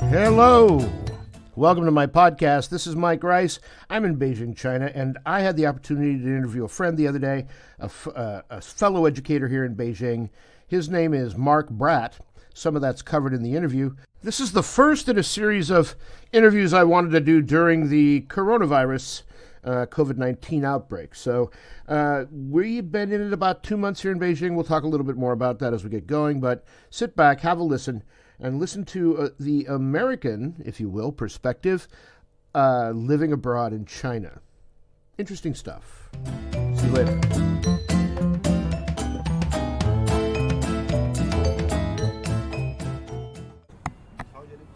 Hello. Welcome to my podcast. This is Mike Rice. I'm in Beijing, China, and I had the opportunity to interview a friend the other day, a fellow educator here in Beijing. His name is Mark Bradt. Some of that's covered in the interview. This is the first in a series of interviews I wanted to do during the coronavirus COVID-19 outbreak. So we've been in it about 2 months here in Beijing. We'll talk a little bit more about that as we get going, but sit back, have a listen, and listen to the American, if you will, perspective living abroad in China. Interesting stuff. See you later.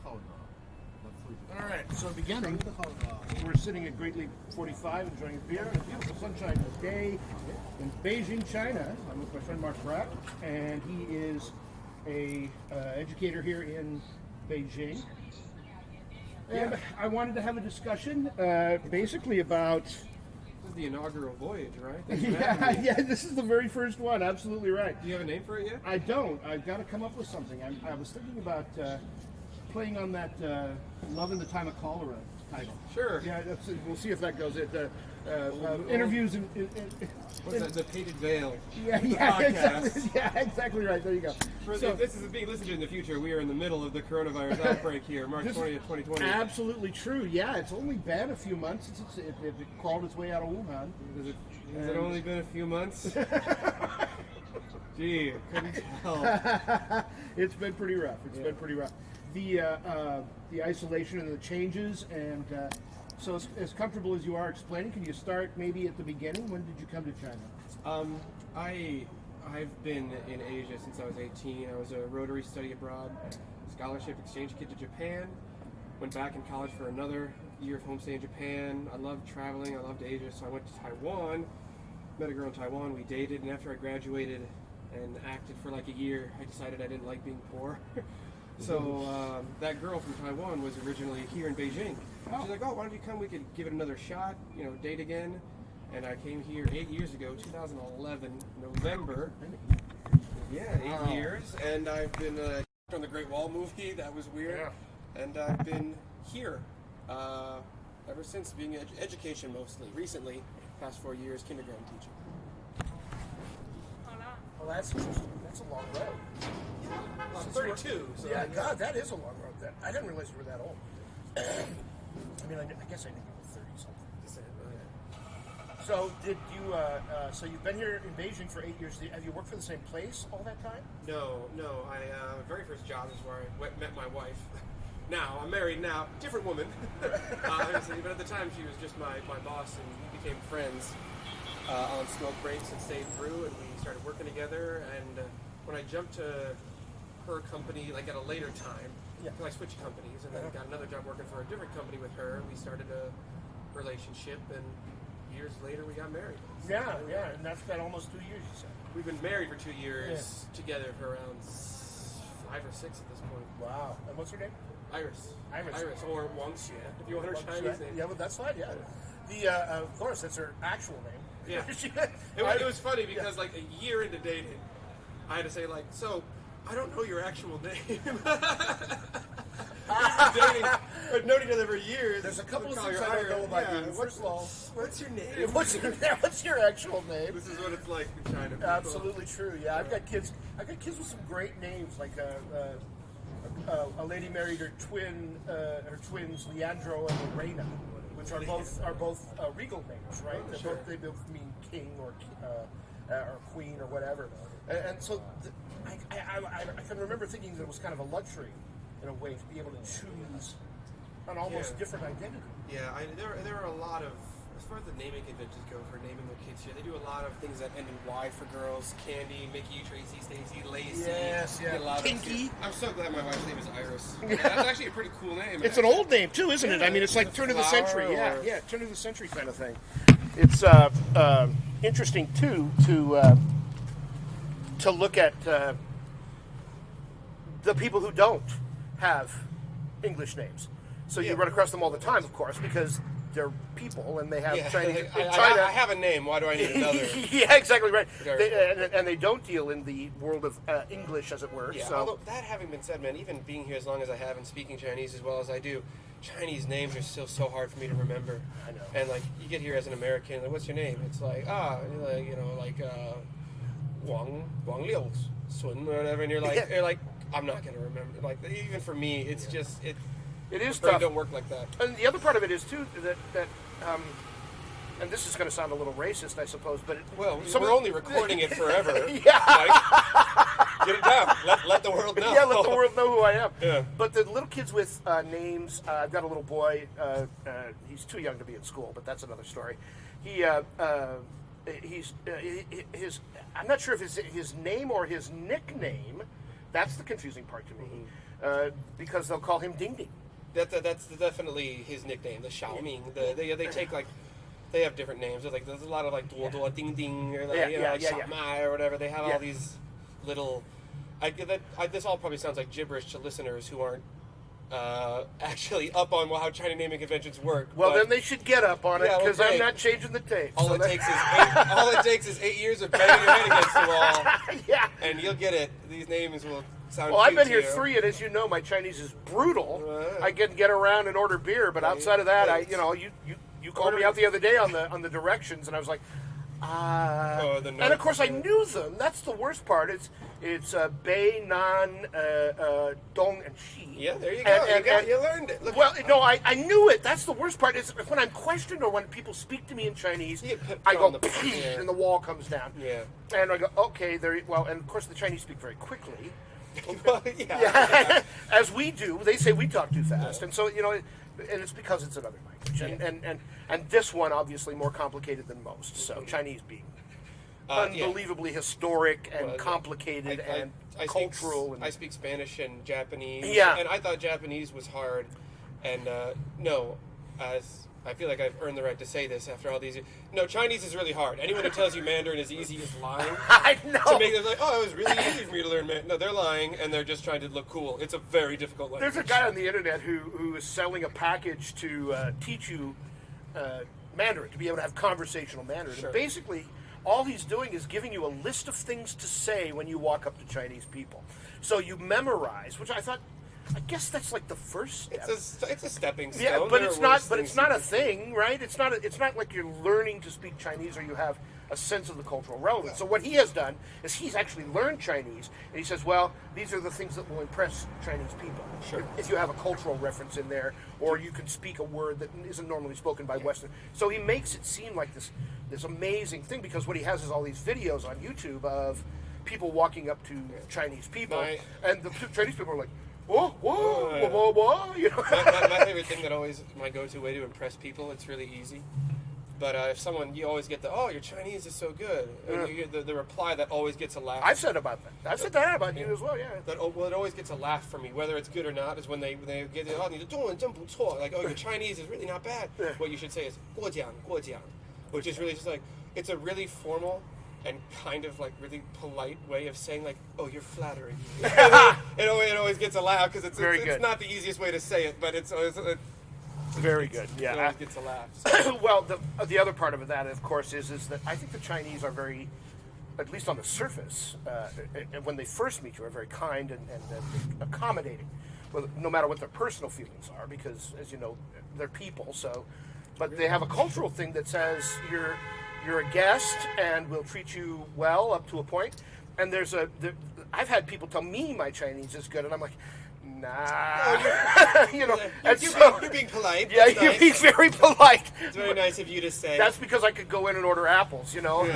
All right, so beginning, we're sitting at Great Leap 45 enjoying a beer on a beautiful sunshine day in Beijing, China. I'm with my friend Mark Bradt, and he is a educator here in Beijing. And I wanted to have a discussion basically about... This is the inaugural voyage, right? Yeah, this is the very first one. Absolutely right. Do you have a name for it yet? I don't. I've got to come up with something. I was thinking about playing on that Love in the Time of Cholera title. Sure. Yeah, we'll see if that goes. Interviews and what's that? The Painted Veil. Yeah, exactly. Yeah, exactly right. There you go. If this is being listened to in the future, we are in the middle of the coronavirus outbreak here, March 20th, 2020. Absolutely true. Yeah, it's only been a few months since it crawled its way out of Wuhan. Has it only been a few months? Gee, couldn't tell. It's been pretty rough. It's been pretty rough. The isolation and the changes, and so as comfortable as you are explaining, can you start maybe at the beginning? When did you come to China? I've been in Asia since I was 18. I was a Rotary study abroad scholarship exchange kid to Japan. Went back in college for another year of homestay in Japan. I loved traveling. I loved Asia, so I went to Taiwan. Met a girl in Taiwan. We dated, and after I graduated and acted for like a year, I decided I didn't like being poor. So that girl from Taiwan was originally here in Beijing. She's like, "Oh, why don't you come? We could give it another shot, date again." And I came here 8 years ago, 2011, November. Yeah, 8 years. And I've been on the Great Wall movie. That was weird. Yeah. And I've been here ever since, being education mostly. Recently, past 4 years, kindergarten teaching. Well, that's interesting. That's a long road. I'm 32. So yeah, God, that is a long road. I didn't realize you were that old. I mean, I guess I knew you were 30-something. So did you? So you've been here in Beijing for 8 years. Have you worked for the same place all that time? No. My very first job is where I met my wife. Now I'm married now, different woman. But at the time she was just my boss, and we became friends on smoke breaks and stayed through, and we started working together. And when I jumped to her company, like at a later time, I switched companies, and then got another job working for a different company with her. We started a relationship, and years later we got married. Yeah, and that's been almost 2 years, you said. We've been married for 2 years, together for around 5 or 6 at this point. Wow. And what's her name? Iris, or Wang Xue, if you want her Chinese name. Yeah, well, that's fine, yeah. Of course, that's her actual name. Yeah. It was funny because, like, a year into dating, I had to say, like, so, I don't know your actual name. Dating, but known each other for years. There's a couple of things I don't know about you. First of all, what's your name? What's your actual name? This is what it's like in China. Absolutely true. Yeah, I've got kids with some great names. Like a lady married her twins, Leandro and Lorena, which are both regal names, right? They both mean king or queen or whatever. And so I can remember thinking that it was kind of a luxury in a way to be able to choose an almost different identity. Yeah, there are a lot of, as far as the naming conventions go for naming their kids here, they do a lot of things that end in Y for girls: Candy, Mickey, Tracy, Stacy, Lacey. Yes, yeah. Pinky. I'm so glad my wife's name is Iris. That's actually a pretty cool name. It's an old name too, isn't it? I mean, it's like turn of the century. Yeah, turn of the century kind of thing. It's interesting too to look at the people who don't have English names. So you run across them all the time, of course, because they're people, and they have Yeah, Chinese. like, In China, I have a name. Why do I need another? yeah, exactly right. Okay. And they don't deal in the world of English, as it were. Yeah, So although that having been said, man, even being here as long as I have and speaking Chinese as well as I do, Chinese names are still so hard for me to remember. I know. And like, you get here as an American, like, what's your name? It's like, Wang Liu Sun or whatever, and you're like, I'm not gonna remember. Like, even for me, it's just it. It is brain tough. Don't work like that. And the other part of it is too that and this is going to sound a little racist, I suppose, but we're only recording it forever. Yeah. Like, get it down. Let the world know. Yeah, let the world know who I am. Yeah. But the little kids with names, I've got a little boy. He's too young to be in school, but that's another story. His I'm not sure if it's his name or his nickname. That's the confusing part to me, because they'll call him Ding Ding. That's definitely his nickname, the Xiaoming. They take like, they have different names. There's a lot of like Duo Duo Ding Ding or like, Xiaomai or whatever. They have all these little. This all probably sounds like gibberish to listeners who aren't actually up on how China naming conventions work. Well, then they should get up on it, because I'm not changing the tape. All it takes is 8 years of banging your head against the wall, and you'll get it. These names will sound. Well, I've been cute here to you. 3, and as you know, my Chinese is brutal. Right. I can get around and order beer, but outside of that, you called me out the other day on the directions, and I was like, and of course I knew them. That's the worst part. It's Bei, Nan, Dong, and Shi. Yeah, there you go. You learned it. Look, well, no, I knew it. That's the worst part. Is when I'm questioned or when people speak to me in Chinese, I go, and the wall comes down. Yeah. And I go, okay, well, and of course the Chinese speak very quickly. Well, yeah. As we do. They say we talk too fast, and so and it's because it's another language, and this one obviously more complicated than most. So Chinese being unbelievably historic and complicated and cultural. I speak Spanish and Japanese. Yeah. And I thought Japanese was hard, and as I feel like I've earned the right to say this after all these years. No, Chinese is really hard. Anyone who tells you Mandarin is easy is lying. I know. To make them like, it was really easy for me to learn Mandarin. No, they're lying, and they're just trying to look cool. It's a very difficult language. There's a guy on the internet who is selling a package to teach you Mandarin, to be able to have conversational Mandarin. Sure. And basically, all he's doing is giving you a list of things to say when you walk up to Chinese people. So you memorize, which I guess that's like the first step. It's a stepping stone. Yeah, but it's not. But it's not a thing, right? It's not like you're learning to speak Chinese or you have a sense of the cultural relevance. So what he has done is he's actually learned Chinese, and he says, well, these are the things that will impress Chinese people. Sure. If you have a cultural reference in there, or you can speak a word that isn't normally spoken by Western. So he makes it seem like this amazing thing, because what he has is all these videos on YouTube of people walking up to Chinese people, and the Chinese people are like, whoa, you know. My favorite thing my go-to way to impress people, it's really easy. But if you always get your Chinese is so good. And you get the reply that always gets a laugh. I've said that about you as well, yeah. It always gets a laugh from me, whether it's good or not, is when they get it, like, your Chinese is really not bad. Yeah. What you should say is 过奖, which is really just like, it's a really formal and kind of like really polite way of saying like, you're flattering me. It always gets a laugh, because it's not the easiest way to say it, but it's very good. Yeah, it always gets a laugh. So. Well, the other part of that, of course, is that I think the Chinese are very, at least on the surface, when they first meet you, are very kind and accommodating, no matter what their personal feelings are, because, as you know, they're people. So, but they have a cultural thing that says you're a guest and we'll treat you well up to a point. And I've had people tell me my Chinese is good, and I'm like, nah. You're being polite. Yeah, you're being very polite. It's very nice of you to say. That's because I could go in and order apples, Yeah. 1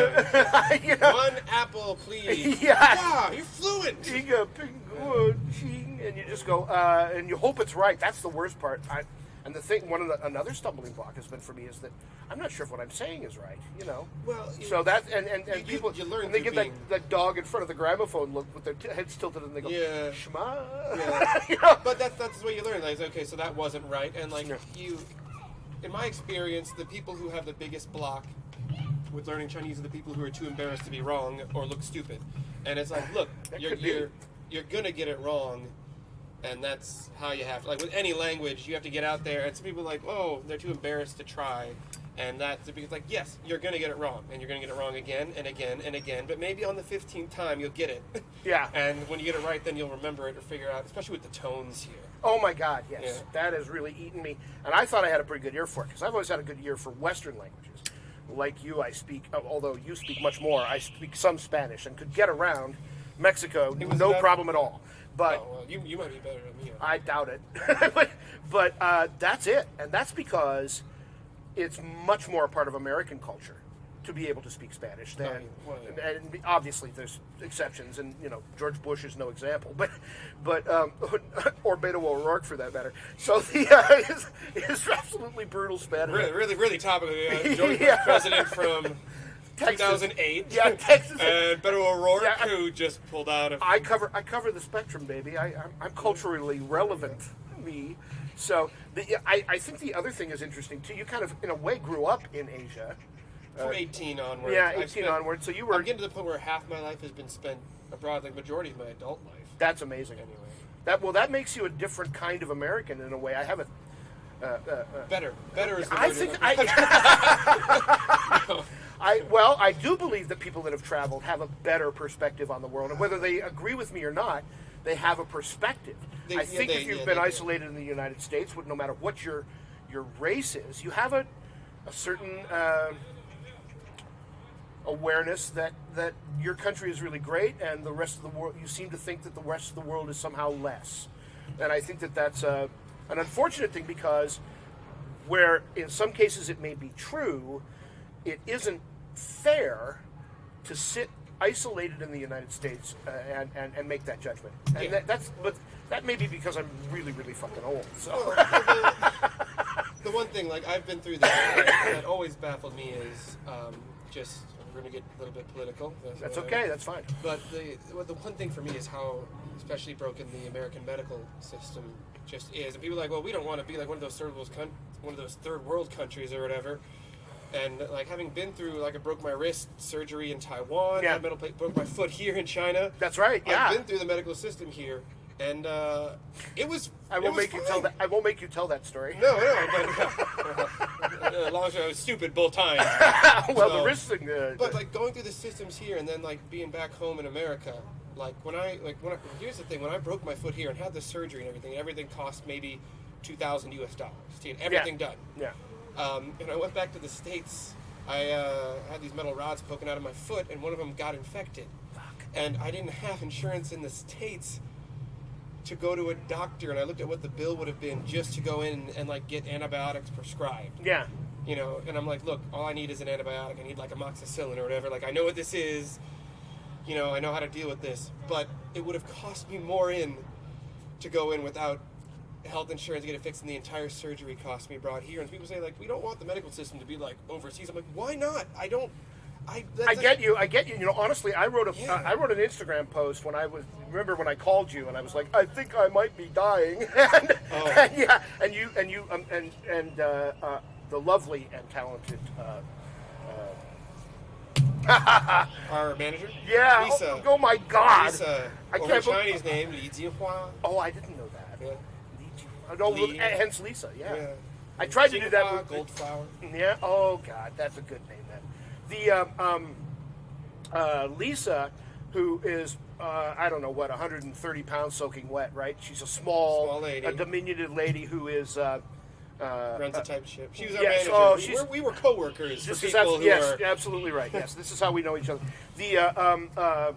apple, please. Yeah. Wow, you're fluent. And you just go, and you hope it's right. That's the worst part. And the thing, another stumbling block has been for me is that I'm not sure if what I'm saying is right, Well, so that and people, you learn and they through get that dog in front of the gramophone look with their heads tilted, and they go, yeah. Shema. Yeah. But that's what you learn. Like, okay, so that wasn't right, and like in my experience, the people who have the biggest block with learning Chinese are the people who are too embarrassed to be wrong or look stupid. And it's like, look, you're gonna get it wrong. And that's how you have to, like with any language, you have to get out there. And some people are like, oh, they're too embarrassed to try. And that's because, like, yes, you're going to get it wrong. And you're going to get it wrong again and again and again. But maybe on the 15th time, you'll get it. Yeah. And when you get it right, then you'll remember it or figure out, especially with the tones here. Oh, my God, yes. Yeah. That has really eaten me. And I thought I had a pretty good ear for it, because I've always had a good ear for Western languages. Like you, I speak, although you speak much more, I speak some Spanish and could get around Mexico, no problem at all. But well, you might be better than me. I doubt it. but that's it. And that's because it's much more a part of American culture to be able to speak Spanish than, and obviously there's exceptions, and George Bush is no example, but or Beto O'Rourke for that matter. So it's absolutely brutal Spanish. Really topical. George Bush president from Texas. 2008. Yeah, Texas. And Beto O'Rourke, who just pulled out of. I cover the spectrum, baby. I'm culturally relevant. Me. So I think the other thing is interesting too. You kind of, in a way, grew up in Asia. From 18 onward. Yeah, 18 onward. So you were. I'm getting to the point where half my life has been spent abroad, like majority of my adult life. That's amazing. Anyway. That makes you a different kind of American in a way. I have a. Better is the word. I think I do believe that people that have traveled have a better perspective on the world, and whether they agree with me or not, they have a perspective. I think if you've been isolated in the United States, no matter what your race is, you have a certain awareness that your country is really great, and the rest of the world, you seem to think that the rest of the world is somehow less. And I think that that's an unfortunate thing, because where in some cases it may be true, it isn't fair to sit isolated in the United States and make that judgment. And but that may be because I'm really, really fucking old. So the one thing, like, I've been through that always baffled me is just, we're going to get a little bit political. That's okay, that's fine. But the one thing for me is how especially broken the American medical system just is. And people are like, well, we don't want to be like one of those third world countries or whatever. And like, having been through, like, I broke my wrist surgery in Taiwan, had metal plate, broke my foot here in China. That's right. Yeah, I've been through the medical system here, and it was. I won't make you tell that. I won't make you tell that story. No, but as long as I was stupid both times. Well, the wrist thing. But like, going through the systems here, and then like being back home in America, here's the thing: when I broke my foot here and had the surgery and everything cost maybe $2,000 US to get everything done. Yeah. And I went back to the States. I had these metal rods poking out of my foot, and one of them got infected. Fuck. And I didn't have insurance in the States to go to a doctor, and I looked at what the bill would have been just to go in and like get antibiotics prescribed. Yeah. And I'm like, look, all I need is an antibiotic. I need like amoxicillin or whatever. Like, I know what this is. I know how to deal with this. But it would have cost me more to go in without health insurance to get it fixed, and the entire surgery cost me brought here. And people say, like, we don't want the medical system to be like overseas. I'm like, why not? I get you. Honestly, I wrote an Instagram post when remember when I called you, and I was like, I think I might be dying. and the lovely and talented our manager, yeah, Lisa. Oh my God, Lisa, I can't. Chinese name, Li Jinhua. Oh, I didn't know that. Yeah. No, hence Lisa. Yeah. I tried to do that with Goldflower. Yeah. Oh God, that's a good name. Then the Lisa, who is I don't know what, 130 pounds soaking wet, right? She's a small lady, a diminutive lady who is runs a type ship. She was our yes, manager. We were co-workers. Yes, absolutely right. Yes, this is how we know each other. The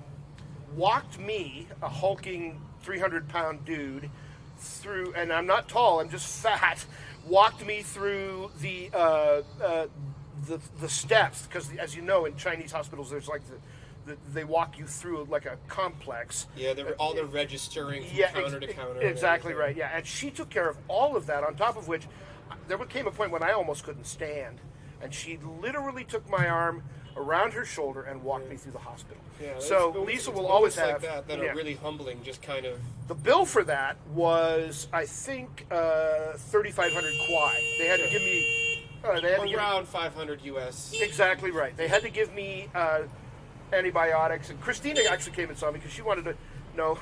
walked me, a hulking 300-pound dude, through, and I'm not tall, I'm just fat, walked me through the steps, because as you know, in Chinese hospitals there's like they walk you through like a complex. Yeah, all the registering from counter to counter. Exactly right. Yeah, and she took care of all of that. On top of which, there came a point when I almost couldn't stand, and she literally took my arm around her shoulder and walked me through the hospital. Yeah, so Lisa will always have that are really humbling. Just kind of. The bill for that was, I think, 3,500 kwai. They had to give me. Around 500 US. Exactly right. They had to give me antibiotics, and Christina actually came and saw me because she wanted to know.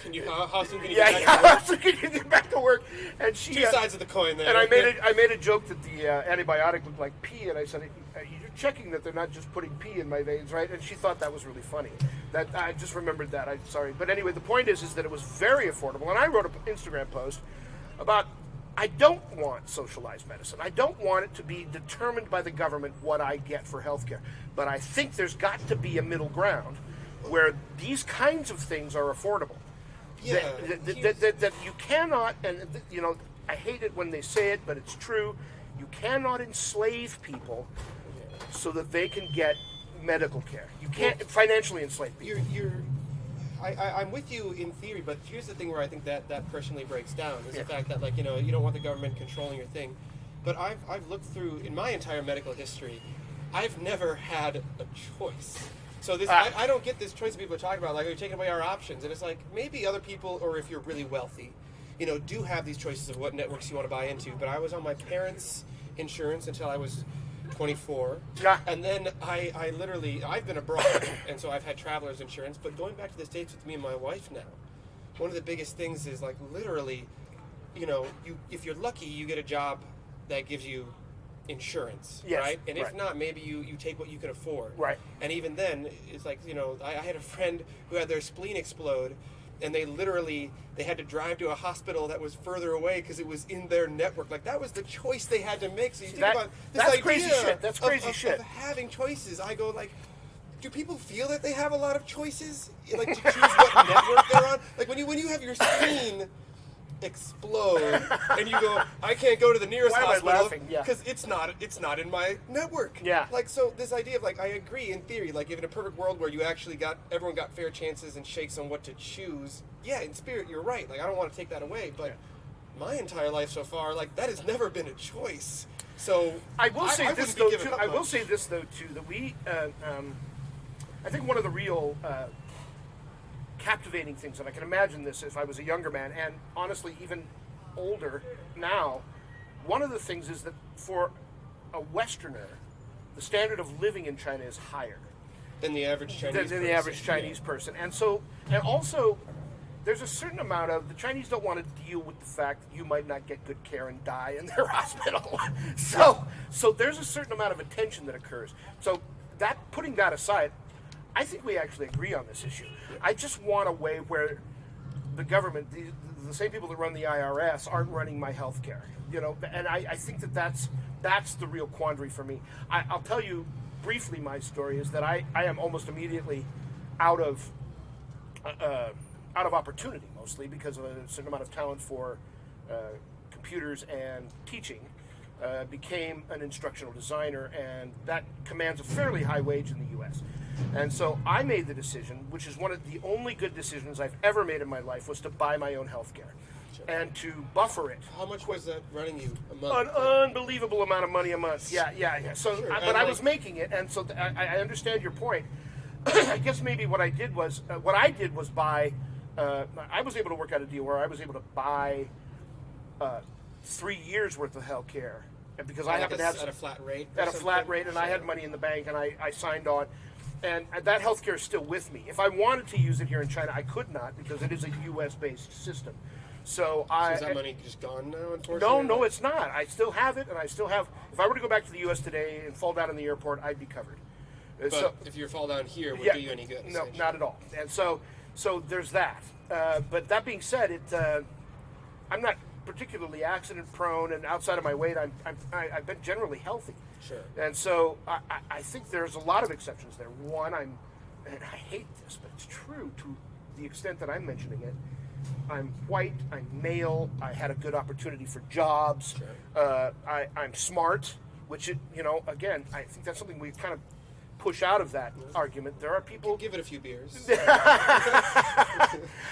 How soon can you Yeah, get back to work? how soon can you get back to work? And she, Two sides of the coin there. and I made a joke that the antibiotic looked like pee, and I said, "You're checking that they're not just putting pee in my veins, right?" And she thought that was really funny. That I just remembered that. I'm sorry, but anyway, the point is that it was very affordable. And I wrote an Instagram post about I don't want socialized medicine. I don't want it to be determined by the government what I get for healthcare. But I think there's got to be a middle ground where these kinds of things are affordable. Yeah, That you cannot, and you know, I hate it when they say it, but it's true. You cannot enslave people so that they can get medical care. You can't financially enslave people. I'm with you in theory, but here's the thing where I think that personally breaks down is the fact that, like, you know, you don't want the government controlling your thing. But I've looked through, in my entire medical history, I've never had a choice. So this I don't get this choice that people are talking about, like, you're taking away our options. And it's like, maybe other people, or if you're really wealthy, you know, do have these choices of what networks you want to buy into. But I was on my parents' insurance until I was 24. Yeah. And then I've been abroad, and so I've had traveler's insurance. But going back to the States with me and my wife now, one of the biggest things is, like, literally, you know, if you're lucky, you get a job that gives you insurance, Yes, right? And if right. not, maybe you take what you can afford. Right. And even then, it's like, you know, I had a friend who had their spleen explode, and they had to drive to a hospital that was further away because it was in their network. Like, that was the choice they had to make. So you think about this that's idea crazy shit. That's crazy of shit. having choices. I go, like, do people feel that they have a lot of choices, like, to choose what network they're on? Like, when you have your spleen explode and you go, I can't go to the nearest Why am I hospital laughing? Yeah. because it's not in my network. Yeah. Like, so this idea of, like, I agree in theory, like, if in a perfect world where you actually everyone got fair chances and shakes on what to choose, yeah, in spirit you're right. Like, I don't want to take that away, but my entire life so far, like, that has never been a choice. So I will say this wouldn't be though giving too. up I will much. say this though too that we, I think one of the real captivating things, and I can imagine this if I was a younger man, and honestly even older now, one of the things is that for a Westerner, the standard of living in China is higher than the average Chinese than the average Chinese person, and also. There's a certain amount of the Chinese don't want to deal with the fact that you might not get good care and die in their hospital. So there's a certain amount of attention that occurs. So that putting that aside, I think we actually agree on this issue. I just want a way where the government, the same people that run the IRS, aren't running my health care. You know, and I think that's the real quandary for me. I'll tell you briefly my story is that I am almost immediately out of opportunity, mostly because of a certain amount of talent for computers and teaching. Became an instructional designer, and that commands a fairly high wage in the U.S. And so I made the decision, which is one of the only good decisions I've ever made in my life, was to buy my own health care and to buffer it. How much was that running you a month? An unbelievable amount of money a month. Yeah. So, Sure. but I was making it, and so I understand your point. I guess maybe what I did was buy. I was able to work out a deal where I was able to buy 3 years worth of health care, and because I happened to have at a flat rate. at a flat rate, and I had money in the bank, and I signed on, and that health care is still with me. If I wanted to use it here in China, I could not because it is a U.S. based system. So is that money just gone now? Unfortunately, no, it's not. I still have it, and I still have. If I were to go back to the U.S. today and fall down in the airport, I'd be covered. But if you fall down here, would do you any good? No, not at all. And so there's that. But that being said, I'm not particularly accident prone, and outside of my weight, I've been generally healthy. Sure. And so I think there's a lot of exceptions there. One, and I hate this, but it's true to the extent that I'm mentioning it. I'm white, I'm male, I had a good opportunity for jobs, Sure. I'm smart, which, again, I think that's something we kind of push out of that argument. There are people... Give it a few beers.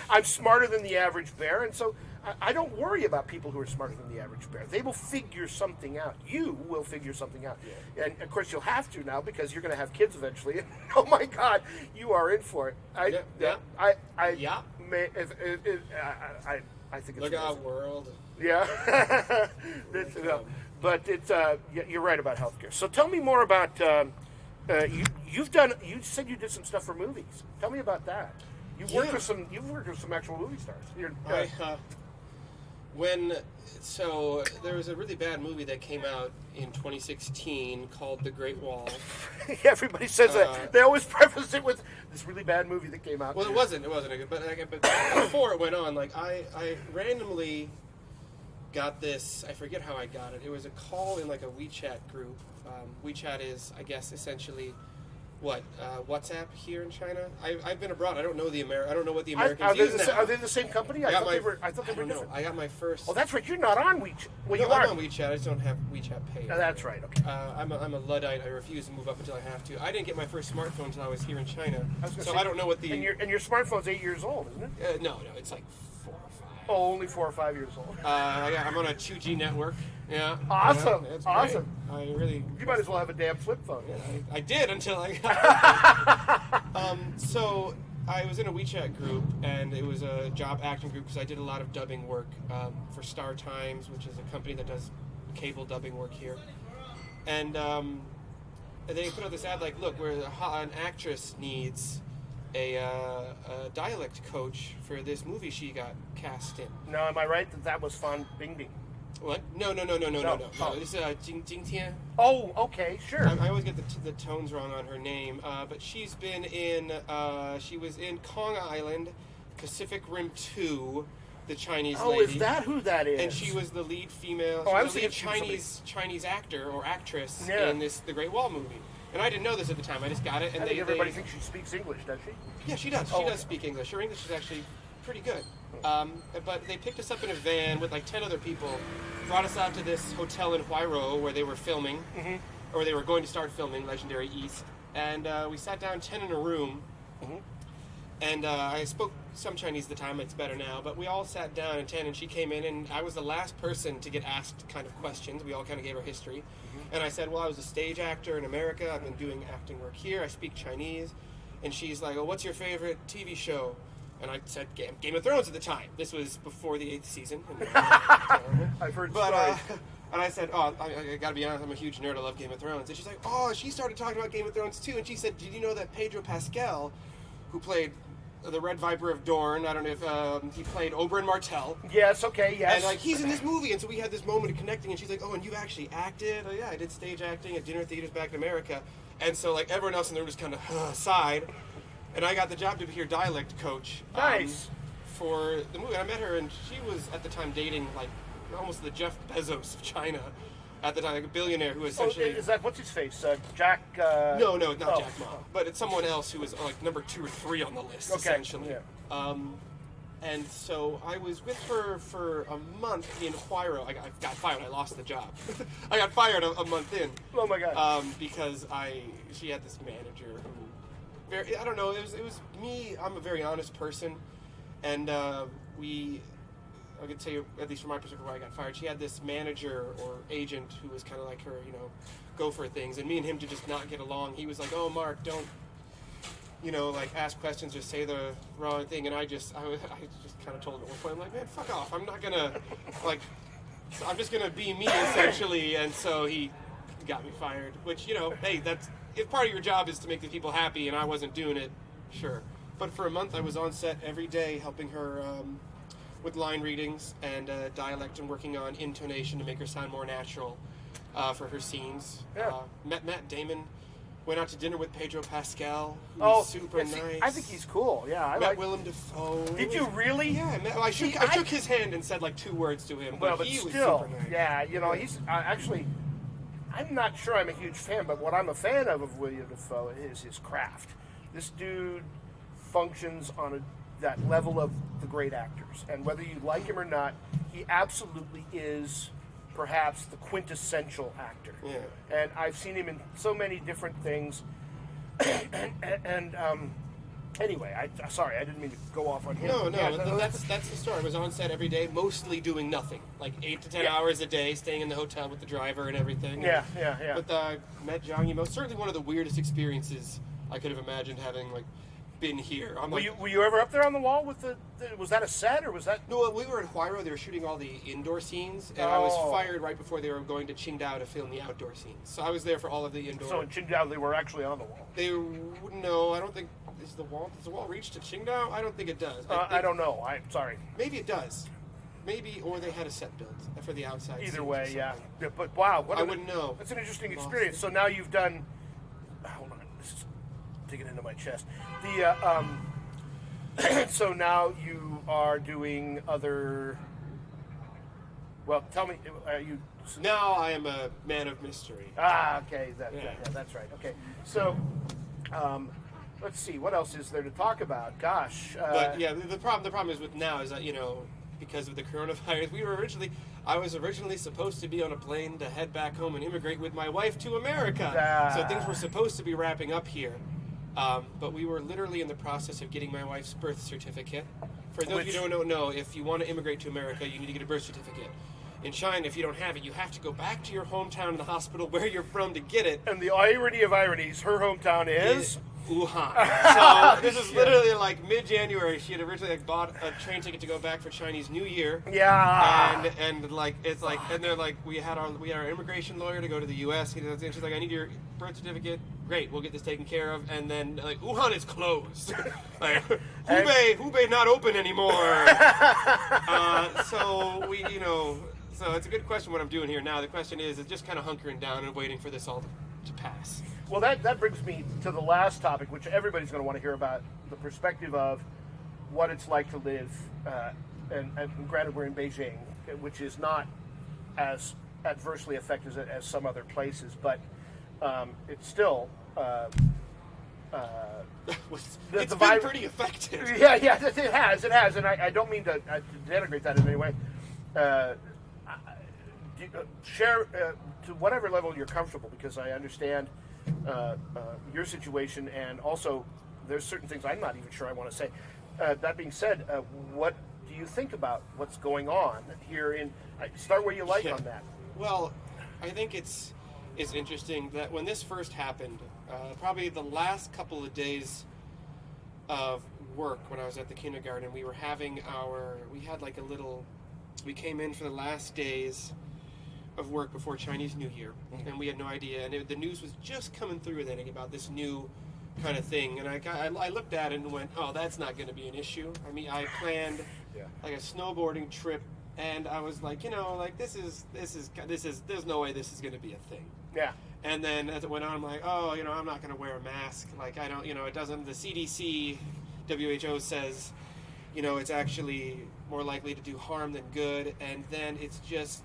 I'm smarter than the average bear, and so I don't worry about people who are smarter than the average bear. They will figure something out. You will figure something out. Yeah. And, of course, you'll have to now because you're going to have kids eventually. And, oh, my God, you are in for it. I think it's Look amazing. out, world. Yeah. But you're right about healthcare. So tell me more about... You said you did some stuff for movies. Tell me about that. You've worked with some actual movie stars. So there was a really bad movie that came out in 2016 called The Great Wall. Everybody says that. They always preface it with this really bad movie that came out. Well, it wasn't a good, but before it went on, like I randomly got this. I forget how I got it. It was a call in like a WeChat group. WeChat is, I guess, essentially WhatsApp here in China. I've been abroad. I don't know I don't know what the Americans use now. Are they the same company? I thought they were different. I got my first. Oh, that's right. You're not on WeChat. Well, no, you are I'm on WeChat. I just don't have WeChat Pay. Oh, that's right. Okay. I'm a Luddite. I refuse to move up until I have to. I didn't get my first smartphone until I was here in China. I don't know what the. And your smartphone's 8 years old, isn't it? No, it's like 4 or 5. Oh, only 4 or 5 years old. I'm on a 2G network. Yeah. Awesome. It's awesome. Great. You might as well have a damn flip phone. Yeah, I did until I got. So I was in a WeChat group, and it was a job acting group because I did a lot of dubbing work for Star Times, which is a company that does cable dubbing work here. And they put out this ad like, look, where an actress needs a dialect coach for this movie she got cast in. No, am I right that was Fan Bingbing? What? No. This is Jing Tian. Oh, okay, sure. I always get the tones wrong on her name, but she's been in. She was in Kong Island, Pacific Rim 2, the Chinese lady. Oh, is that who that is? And she was the lead female. Oh, I was the lead thinking Chinese actor or actress in The Great Wall movie. And I didn't know this at the time. I just got it. And I think everybody thinks she speaks English, does she? Yeah, she does. She does speak English. Her English is actually pretty good. But they picked us up in a van with like 10 other people, brought us out to this hotel in Huairou where they were filming, or they were going to start filming Legendary East. And we sat down 10 in a room, and I spoke some Chinese at the time. It's better now. But we all sat down in 10, and she came in, and I was the last person to get asked kind of questions. We all kind of gave her history. And I said, well, I was a stage actor in America. I've been doing acting work here. I speak Chinese. And she's like, oh, what's your favorite TV show? And I said Game of Thrones at the time. This was before the 8th season. I've heard stories. And I said, oh, I gotta be honest, I'm a huge nerd. I love Game of Thrones. And she's like, oh, she started talking about Game of Thrones too. And she said, did you know that Pedro Pascal, who played the Red Viper of Dorne, I don't know if he played Oberyn Martell. Yes, okay, yes. And like, he's in this movie. And so we had this moment of connecting. And she's like, oh, and you actually acted? Oh, yeah, I did stage acting at dinner theaters back in America. And so like everyone else in the room just kind of sighed. And I got the job to be her dialect coach. Nice. For the movie. I met her, and she was at the time dating like almost the Jeff Bezos of China. At the time, like a billionaire who essentially. Is that what's his face? Jack. No, not Jack Ma. But it's someone else who was like number 2 or 3 on the list, essentially. Yeah. And so I was with her for a month in Huairou. I got fired. I lost the job. I got fired a month in. Oh my God. Because she had this manager who. I don't know. It was me. I'm a very honest person, and I could tell you, at least from my perspective, why I got fired. She had this manager or agent who was kind of like her, go for things, and me and him to just not get along. He was like, "Oh, Mark, don't, like ask questions or say the wrong thing." And I just kind of told him at one point, I'm like, "Man, fuck off! I'm not gonna I'm just gonna be me essentially." And so he got me fired. Which hey, that's. If part of your job is to make the people happy, and I wasn't doing it, sure. But for a month, I was on set every day helping her with line readings and dialect and working on intonation to make her sound more natural for her scenes. Yeah. Met Matt Damon, went out to dinner with Pedro Pascal, who's super nice. I think he's cool, yeah. I met Willem Dafoe. Did you really? Yeah, I shook his hand and said like 2 words to him, but he was super nice. Yeah, he's actually... I'm not sure I'm a huge fan, but what I'm a fan of William Dafoe is his craft. This dude functions on that level of the great actors. And whether you like him or not, he absolutely is perhaps the quintessential actor. Yeah. And I've seen him in so many different things. Anyway, sorry, I didn't mean to go off on him. No, that's the story. I was on set every day, mostly doing nothing, like 8 to 10 hours a day, staying in the hotel with the driver and everything. Yeah. But met Zhang Yimou. Certainly one of the weirdest experiences I could have imagined having been here. Were you ever up there on the wall with the was that a set or was that? No, we were in Huairou. They were shooting all the indoor scenes, and I was fired right before they were going to Qingdao to film the outdoor scenes. So I was there for all of the indoor. So in Qingdao they were actually on the wall. No, I don't think. does the wall reach to Qingdao? I don't think it does. I don't know. I'm sorry. Maybe it does. Maybe, or they had a set built for the outside. Either way, yeah. But wow, I wouldn't know. That's an interesting experience. So now you've done. Hold on, this is digging into my chest. So now you are doing other. Well, tell me, are you? Now I am a man of mystery. Okay, that's right. Okay, so let's see, what else is there to talk about? Gosh, but yeah, the problem is with now is that because of the coronavirus, I was originally supposed to be on a plane to head back home and immigrate with my wife to America. So things were supposed to be wrapping up here. But we were literally in the process of getting my wife's birth certificate. For those of you who don't know, if you want to immigrate to America, you need to get a birth certificate. In China, if you don't have it, you have to go back to your hometown in the hospital where you're from to get it. And the irony of ironies, her hometown is Wuhan. So this is literally like mid-January. She had originally bought a train ticket to go back for Chinese New Year. Yeah. And like it's like, and they're like, we had our immigration lawyer to go to the U.S. And she's like, I need your birth certificate. Great, we'll get this taken care of. And then like Wuhan is closed. Like Hubei not open anymore. So we So it's a good question what I'm doing here now. The question is just kind of hunkering down and waiting for this all to pass. Well, that brings me to the last topic, which everybody's going to want to hear about, the perspective of what it's like to live, and granted we're in Beijing, which is not as adversely affected as some other places, but it's still... it's been pretty effective. Yeah, it has, and I don't mean to denigrate that in any way. Share to whatever level you're comfortable, because I understand your situation, and also there's certain things I'm not even sure I want to say. That being said, what do you think about what's going on here in? Start where you like on that. Well, I think it's interesting that when this first happened, probably the last couple of days of work when I was at the kindergarten, we came in for the last days of work before Chinese New Year, and we had no idea, and the news was just coming through then about this new kind of thing, and I looked at it and went, oh, that's not going to be an issue. I mean, I planned like a snowboarding trip, and I was like, this is there's no way this is going to be a thing. Yeah. And then as it went on, I'm like, oh, I'm not going to wear a mask. Like, I don't, it doesn't, the CDC, WHO says, it's actually more likely to do harm than good. And then it's just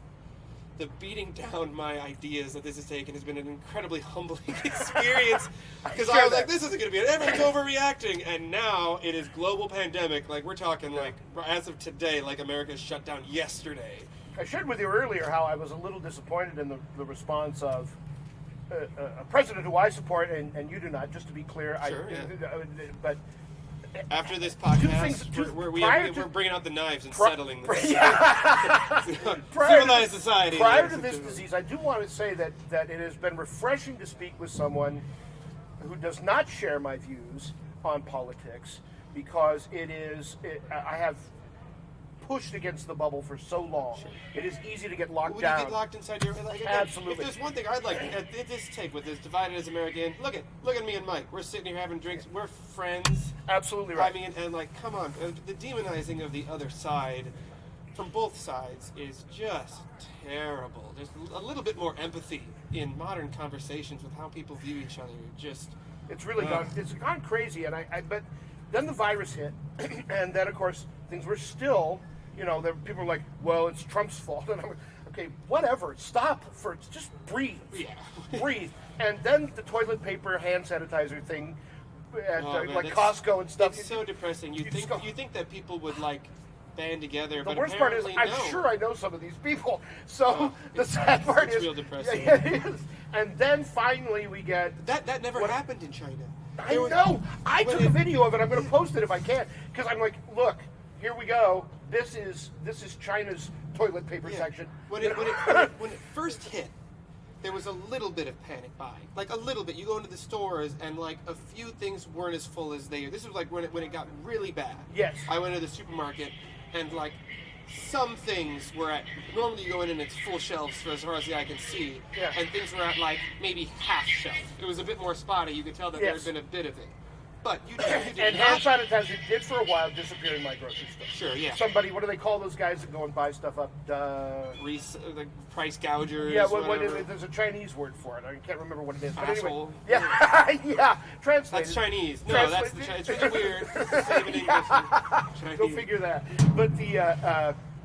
the beating down my ideas that this has taken has been an incredibly humbling experience. Because I was like, this isn't going to be it. Everyone's overreacting. And now it is global pandemic. Like, we're talking like, as of today, like America's shut down yesterday. I shared with you earlier how I was a little disappointed in the response of a president who I support, and you do not, just to be clear. Sure, but after this podcast, we're bringing out the knives and settling this. Civilized society. Prior to this disease, I do want to say that it has been refreshing to speak with someone who does not share my views on politics, because I have pushed against the bubble for so long. Sure. It is easy to get locked down. You get locked inside your... Like, again, absolutely. If there's one thing I'd like at this take with this divided as American, look at me and Mike. We're sitting here having drinks. We're friends. Absolutely right. I mean, and like, come on. The demonizing of the other side from both sides is just terrible. There's a little bit more empathy in modern conversations with how people view each other. It's really gone crazy, and but then the virus hit, and then of course things were still, people were like, well, it's Trump's fault, and I'm like, okay, whatever, just breathe, breathe, and then the toilet paper, hand sanitizer thing, at Costco and stuff. It's so depressing. You think that people would band together. The worst part is, I'm sure I know some of these people. So the sad part is, real depressing. Yeah, it is. And then finally we get that never happened in China. I know. I took a video of it. I'm going to post it if I can, because I'm like, look, here we go. This is China's toilet paper section. When it first hit, there was a little bit of panic buying, like a little bit. You go into the stores and a few things weren't as full as they. This was when it got really bad. Yes. I went to the supermarket and some things were at, normally you go in and it's full shelves for as far as the eye can see, and things were at maybe half shelf. It was a bit more spotty. You could tell that there had been a bit of it. But you did And hand sanitizer did for a while disappear in my grocery store. Sure, yeah. Somebody, what do they call those guys that go and buy stuff up? The price gougers. Yeah, there's a Chinese word for it. I can't remember what it is. But Asshole. Anyway, yeah, yeah. Translated. That's Chinese. No, that's the Chinese. It's really weird. It's even English. Go figure that.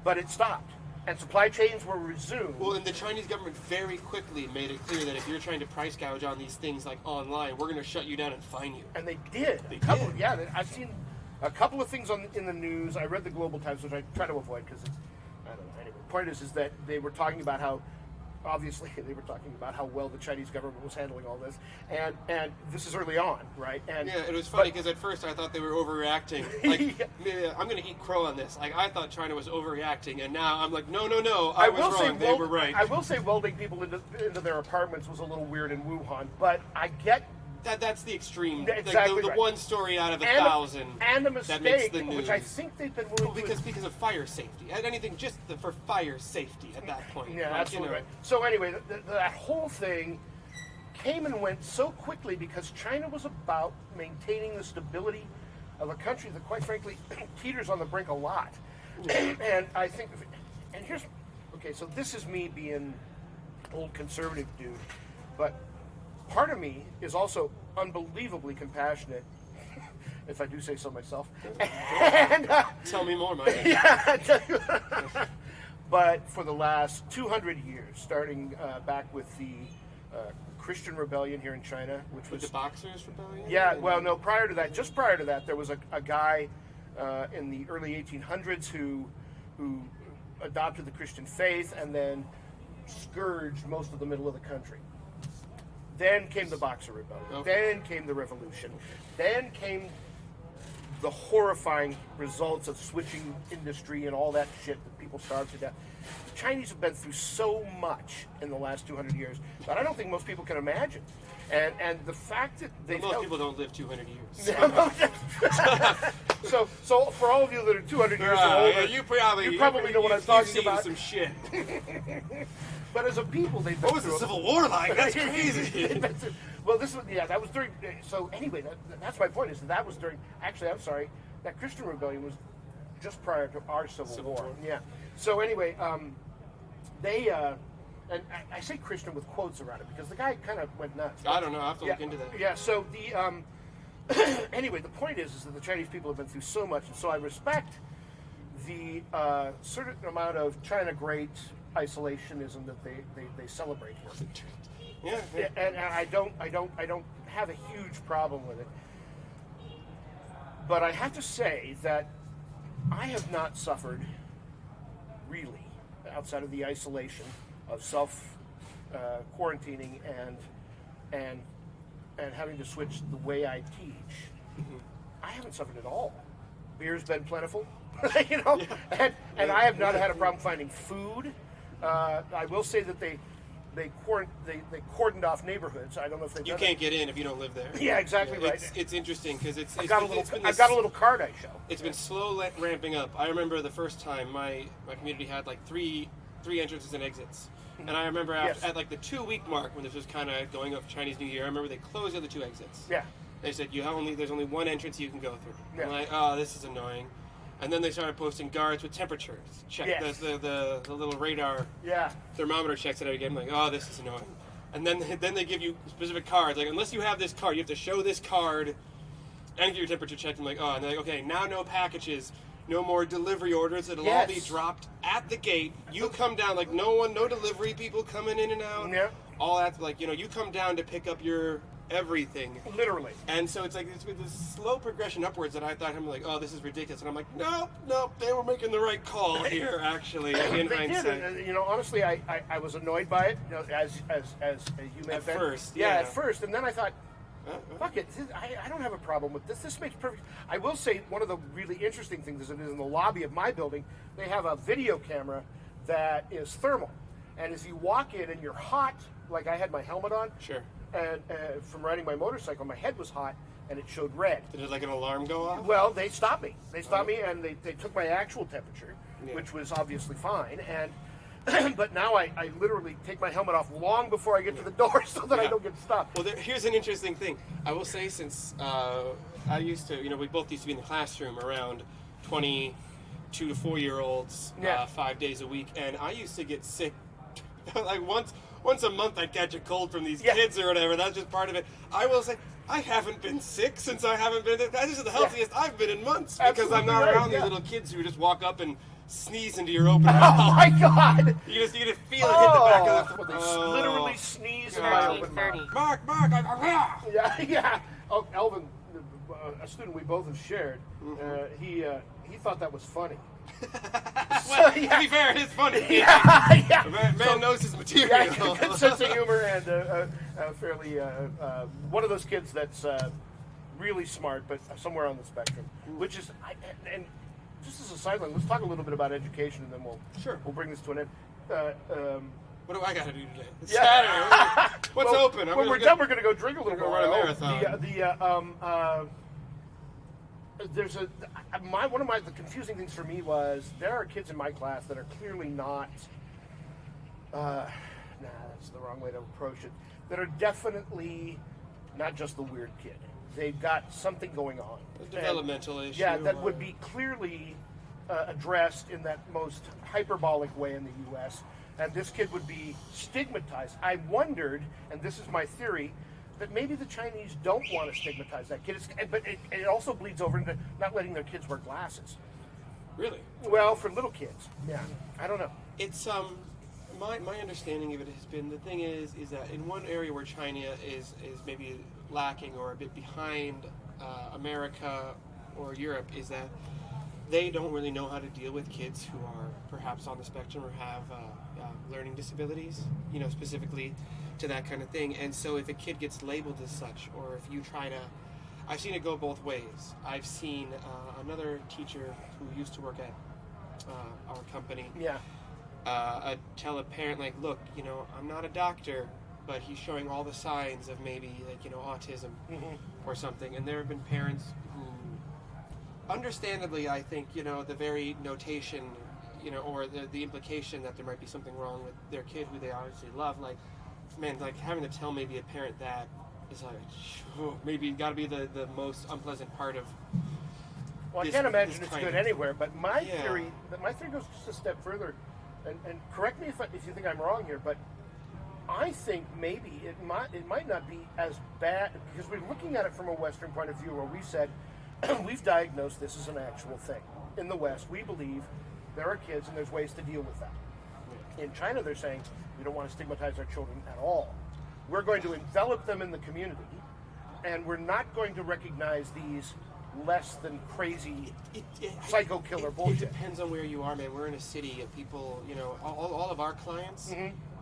But it stopped. And supply chains were resumed. Well, and the Chinese government very quickly made it clear that if you're trying to price gouge on these things like online, we're going to shut you down and fine you. And they did. I've seen a couple of things in the news. I read the Global Times, which I try to avoid because I don't know. Anyway, the point is that they were talking about how, obviously, they were talking about how well the Chinese government was handling all this, and this is early on, right? And yeah, it was funny because at first I thought they were overreacting. Like, I'm going to eat crow on this. Like, I thought China was overreacting, and now I'm like, no, I was wrong. They were right. I will say welding people into their apartments was a little weird in Wuhan, but I get. That's the extreme. Exactly the right. one story out of 1,000 and a that makes mistake, the news. which I think they've been willing because of fire safety. Anything just for fire safety at that point. Yeah, absolutely right. So anyway, that whole thing came and went so quickly because China was about maintaining the stability of a country that, quite frankly, teeters on the brink a lot. And I think, and here's, okay, so this is me being old conservative dude, but part of me is also unbelievably compassionate, if I do say so myself. And, tell me more, Mike. Yeah, but for the last 200 years, starting back with the Christian rebellion here in China, which was the Boxers' rebellion. Yeah, well, no. Prior to that, there was a guy in the early 1800s who adopted the Christian faith and then scourged most of the middle of the country. Then came the Boxer Rebellion. Okay. Then came the revolution. Then came the horrifying results of switching industry and all that shit that people starved to death. The Chinese have been through so much in the last 200 years that I don't think most people can imagine. And the fact that most people don't live 200 years. So for all of you that are 200 years or older, you probably know what I'm talking about. Some shit. But as a people, they've been what was the Civil War like? That's crazy. Well, that was during. So anyway, that's my point. Is that was during. Actually, I'm sorry. That Christian rebellion was just prior to our Civil War. Yeah. So anyway, they. And I say Christian with quotes around it because the guy kind of went nuts. I don't know. I have to look into that. Yeah. So the. Anyway, the point is that the Chinese people have been through so much, and so I respect the certain amount of China great isolationism that they celebrate here. Yeah. And I don't have a huge problem with it. But I have to say that I have not suffered really outside of the isolation of self quarantining and having to switch the way I teach. Mm-hmm. I haven't suffered at all. Beer's been plentiful, and I have not had a problem finding food. I will say that they cordoned off neighborhoods. I don't know if they've You can't get in if you don't live there. Yeah, exactly right. It's interesting because I've got a little card I show. It's been slow ramping up. I remember the first time my community had like three entrances and exits. And I remember at like the 2-week mark when this was kind of going up Chinese New Year, I remember they closed the other 2 exits. Yeah. They said there's only one entrance you can go through. Yeah. I'm like, oh, this is annoying. And then they started posting guards with temperatures. Check the little radar thermometer checks it out again. I'm like, oh, this is annoying. And then they give you specific cards. Like, unless you have this card, you have to show this card and get your temperature checked. I'm like, oh, and they're like, okay, now no packages. No more delivery orders. It'll all be dropped at the gate. You come down, like no delivery people coming in and out. Yeah. All that's like, you come down to pick up your everything. Literally. And so it's like, it's been this slow progression upwards that I thought, I'm like, oh, this is ridiculous. And I'm like, no, they were making the right call here, actually, in hindsight. Did. Honestly, I was annoyed by it, as you may have been. At first, yeah. At first. And then I thought, fuck it, I don't have a problem with this. This makes perfect. I will say one of the really interesting things is in the lobby of my building, they have a video camera that is thermal. And as you walk in and you're hot, like I had my helmet on. Sure. And from riding my motorcycle, my head was hot and it showed red. Did it like an alarm go off? Well, they stopped me. They stopped me and they took my actual temperature, which was obviously fine. But now I literally take my helmet off long before I get to the door so that I don't get stopped. Well, here's an interesting thing. I will say, since I used to, we both used to be in the classroom around 22 to 4-year-olds 5 days a week, and I used to get sick like once a month. I'd catch a cold from these kids or whatever. That's just part of it. I will say, I haven't been sick since I haven't been. That is the healthiest I've been in months because I'm not around these little kids who just walk up and sneeze into your open mouth. Oh my God! You just feel it hit the back of the. They literally sneeze in my open mouth. Mark, Yeah. Oh, Elvin, a student we both have shared, he thought that was funny. Well, to be fair, it is funny. Yeah. Man knows his material. Yeah, good sense of humor and fairly one of those kids that's really smart, but somewhere on the spectrum. Which is, and just as a sideline, let's talk a little bit about education, and then we'll bring this to an end. What do I got to do today? It's Saturday. What's open? When we're done, we're going to go drink a little bit. Run a marathon. There's the confusing things for me was there are kids in my class that are clearly not. That's the wrong way to approach it. That are definitely not just the weird kid. They've got something going on. A developmental issue. Yeah, that would be clearly addressed in that most hyperbolic way in the U.S. And this kid would be stigmatized. I wondered, and this is my theory, that maybe the Chinese don't want to stigmatize that kid. But it also bleeds over into not letting their kids wear glasses. Really? Well, for little kids. Yeah. I don't know. It's my understanding of it has been, the thing is that in one area where China is maybe lacking or a bit behind America or Europe is that they don't really know how to deal with kids who are perhaps on the spectrum or have learning disabilities, specifically to that kind of thing. And so if a kid gets labeled as such, or if you try to, I've seen it go both ways. I've seen another teacher who used to work at our company tell a parent, like, look, I'm not a doctor, but he's showing all the signs of maybe autism or something. And there have been parents who, understandably, I think, the very notation, or the implication that there might be something wrong with their kid who they obviously love, like, man, like having to tell maybe a parent that is like, maybe got to be the most unpleasant part of. Well, I can't imagine it's good anywhere, but my theory goes just a step further, and correct me if you think I'm wrong here, but I think maybe it might not be as bad, because we're looking at it from a Western point of view where we said, we've diagnosed this as an actual thing. In the West, we believe there are kids and there's ways to deal with that. In China, they're saying, we don't want to stigmatize our children at all. We're going to envelop them in the community, and we're not going to recognize these less than crazy psycho killer bullshit. It depends on where you are, man. We're in a city of people, all of our clients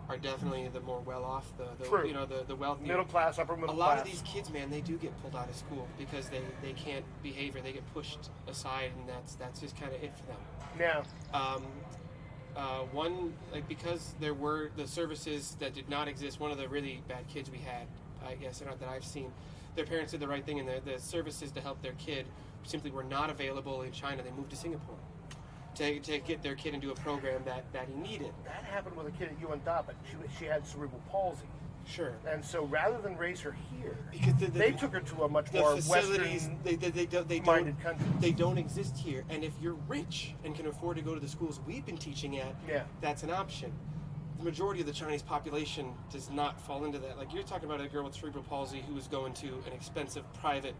are definitely the more well-off, the wealthy. Middle class, upper middle class. A lot of these kids, man, they do get pulled out of school because they can't behave, or they get pushed aside, and that's just kind of it for them. Yeah. Because there were the services that did not exist, one of the really bad kids we had, I guess, that I've seen, their parents did the right thing, and the services to help their kid simply were not available in China. They moved to Singapore to get their kid into a program that he needed. That happened with a kid at UNDA, but she had cerebral palsy. Sure. And so rather than raise her here, because they took her to a much more Western-minded country. They don't exist here. And if you're rich and can afford to go to the schools we've been teaching at, that's an option. The majority of the Chinese population does not fall into that. Like, you're talking about a girl with cerebral palsy who was going to an expensive private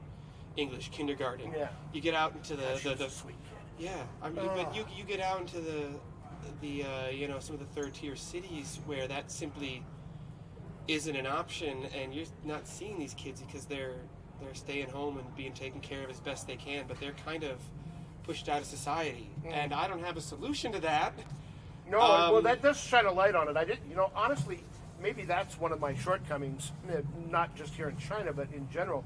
English kindergarten. Yeah. You get out into the sweet kid. Yeah, I mean, but you get out into the some of the third tier cities where that simply isn't an option, and you're not seeing these kids because they're staying home and being taken care of as best they can, but they're kind of pushed out of society. And I don't have a solution to that. No, well, that does shine a light on it. Honestly, maybe that's one of my shortcomings, not just here in China, but in general.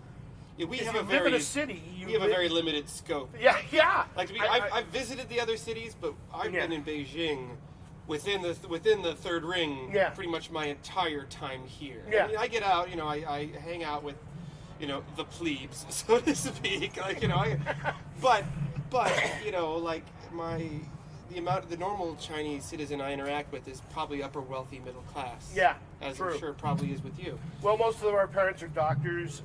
Yeah, we have a very limited scope. Yeah. Like, I've visited the other cities, but I've been in Beijing within the third ring pretty much my entire time here. Yeah. I mean, I get out, I hang out with, the plebes, so to speak. Like, but like the normal Chinese citizen I interact with is probably upper wealthy middle class. Yeah, as true. I'm sure it probably is with you. Well, most of our parents are doctors.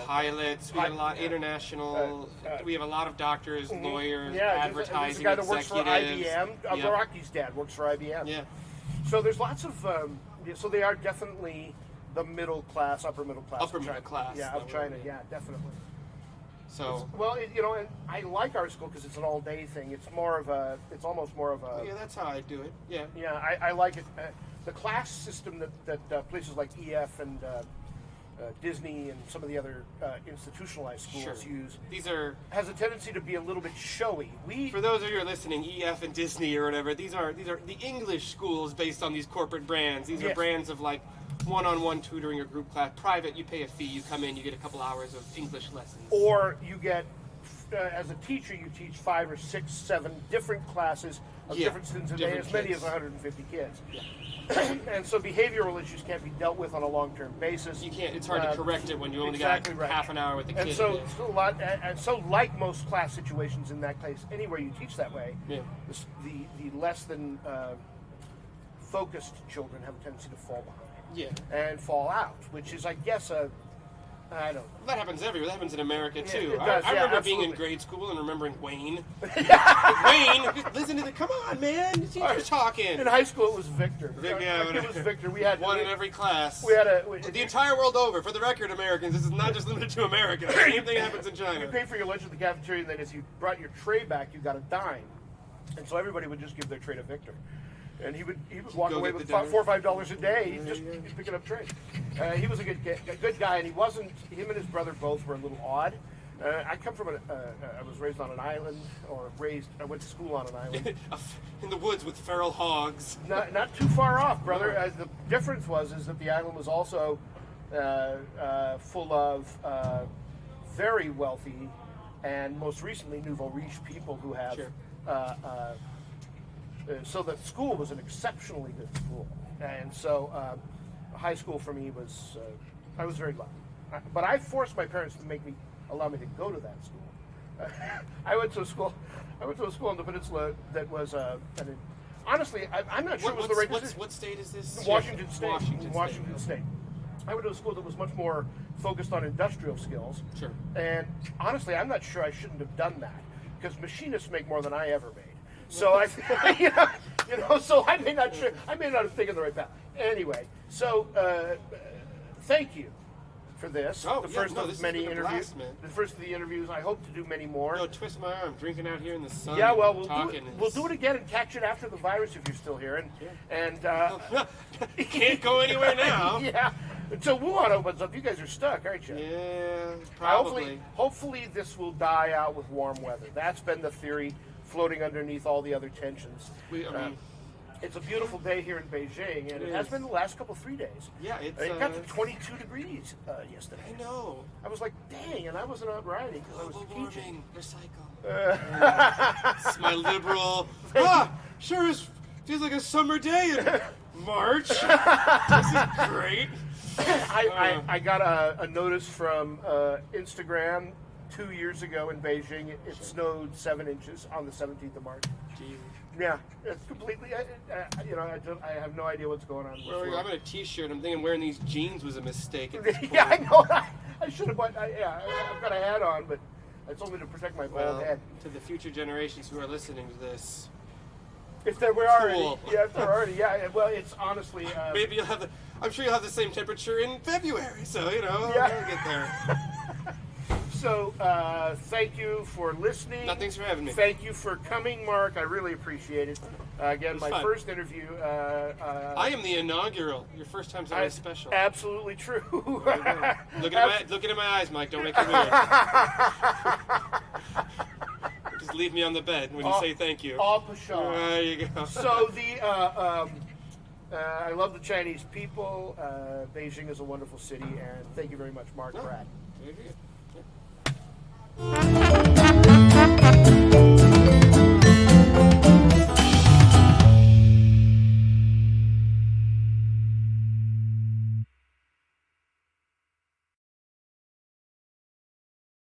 Pilots. We have a lot international. We have a lot of doctors, lawyers, advertising, there's a guy that works for executives. IBM. Rocky's dad works for IBM. Yeah. So there's lots of. So they are definitely the middle class, upper middle class. Upper middle class. Yeah, of China. Yeah, definitely. So. And I like our school because it's an all-day thing. It's more of a. It's almost more of a. Yeah, that's how I do it. Yeah. Yeah, I like it. The class system that places like EF and Disney and some of the other institutionalized schools use has a tendency to be a little bit showy. For those of you who are listening, EF and Disney or whatever, these are the English schools based on these corporate brands. These are brands of like one-on-one tutoring or group class. Private, you pay a fee, you come in, you get a couple hours of English lessons. Or you get, as a teacher, you teach 5 or 6, 7 different classes of different students a day, as many as 150 kids. Yeah. And so behavioral issues can't be dealt with on a long-term basis. You can't. It's hard to correct it when you only got half an hour with the kid. And so like most class situations in that case, anywhere you teach that way, the less than focused children have a tendency to fall behind. Yeah. And fall out, which is, I guess, I don't know. That happens everywhere. That happens in America, too. It does, I remember being in grade school and remembering Wayne. Wayne, listen to the, come on, man. The teacher's talking. In high school, it was Victor. It was Victor. We had one in every class. The entire world over. For the record, Americans, this is not just limited to America. The same thing happens in China. You pay for your lunch at the cafeteria, and then if you brought your tray back, you got a dime. And so everybody would just give their tray to Victor. And he would walk away with $4 or $5 a day, just picking up trays. He was a good guy, and him and his brother both were a little odd. I come from I was raised on an island, I went to school on an island. In the woods with feral hogs. Not too far off, brother. The difference is that the island was also full of very wealthy and most recently nouveau riche people who have so the school was an exceptionally good school, and so high school for me was I was very lucky. But I forced my parents to allow me to go to that school. I went to a school on the peninsula that was honestly I'm not sure it was the right decision. What state is this? Washington State. Washington State. I went to a school that was much more focused on industrial skills. Sure. And honestly, I'm not sure I shouldn't have done that because machinists make more than I ever made. So so I may not have taken the right path. Anyway, so thank you for this. The first of many interviews. The first of the interviews. I hope to do many more. No, twist my arm, drinking out here in the sun. Yeah, well, we'll do it again and catch it after the virus if you're still here. And you can't go anywhere now. Yeah. Until Wuhan opens up, you guys are stuck, aren't you? Yeah, probably. Hopefully this will die out with warm weather. That's been the theory floating underneath all the other tensions. It's a beautiful day here in Beijing, and it has been the last 3 days. Yeah, it got to 22 degrees yesterday. I know. I was like, dang, and I wasn't out riding because I was teaching. Recycle. It's my liberal. Sure feels like a summer day in March. This is great. I got a notice from Instagram 2 years ago in Beijing. It snowed 7 inches on the 17th of March. Jeez. Yeah, it's completely. I have no idea what's going on. Well, I'm in a T-shirt. I'm thinking wearing these jeans was a mistake. At this point. Yeah, I know. I should have. I've got a hat on, but it's only to protect my bald head. To the future generations who are listening to this. If there were already, well, it's honestly. Maybe you'll have I'm sure you'll have the same temperature in February, so we'll get there. So, thank you for listening. No, thanks for having me. Thank you for coming, Mark. I really appreciate it. Again, my first interview. I am the inaugural. Your first time's always special. Absolutely true. Looking at my eyes, Mike. Don't make it weird. Just leave me on the bed when you say thank you. All pashar. There you go. So I love the Chinese people. Beijing is a wonderful city, and thank you very much, Mark Bradt. Very good. Yeah.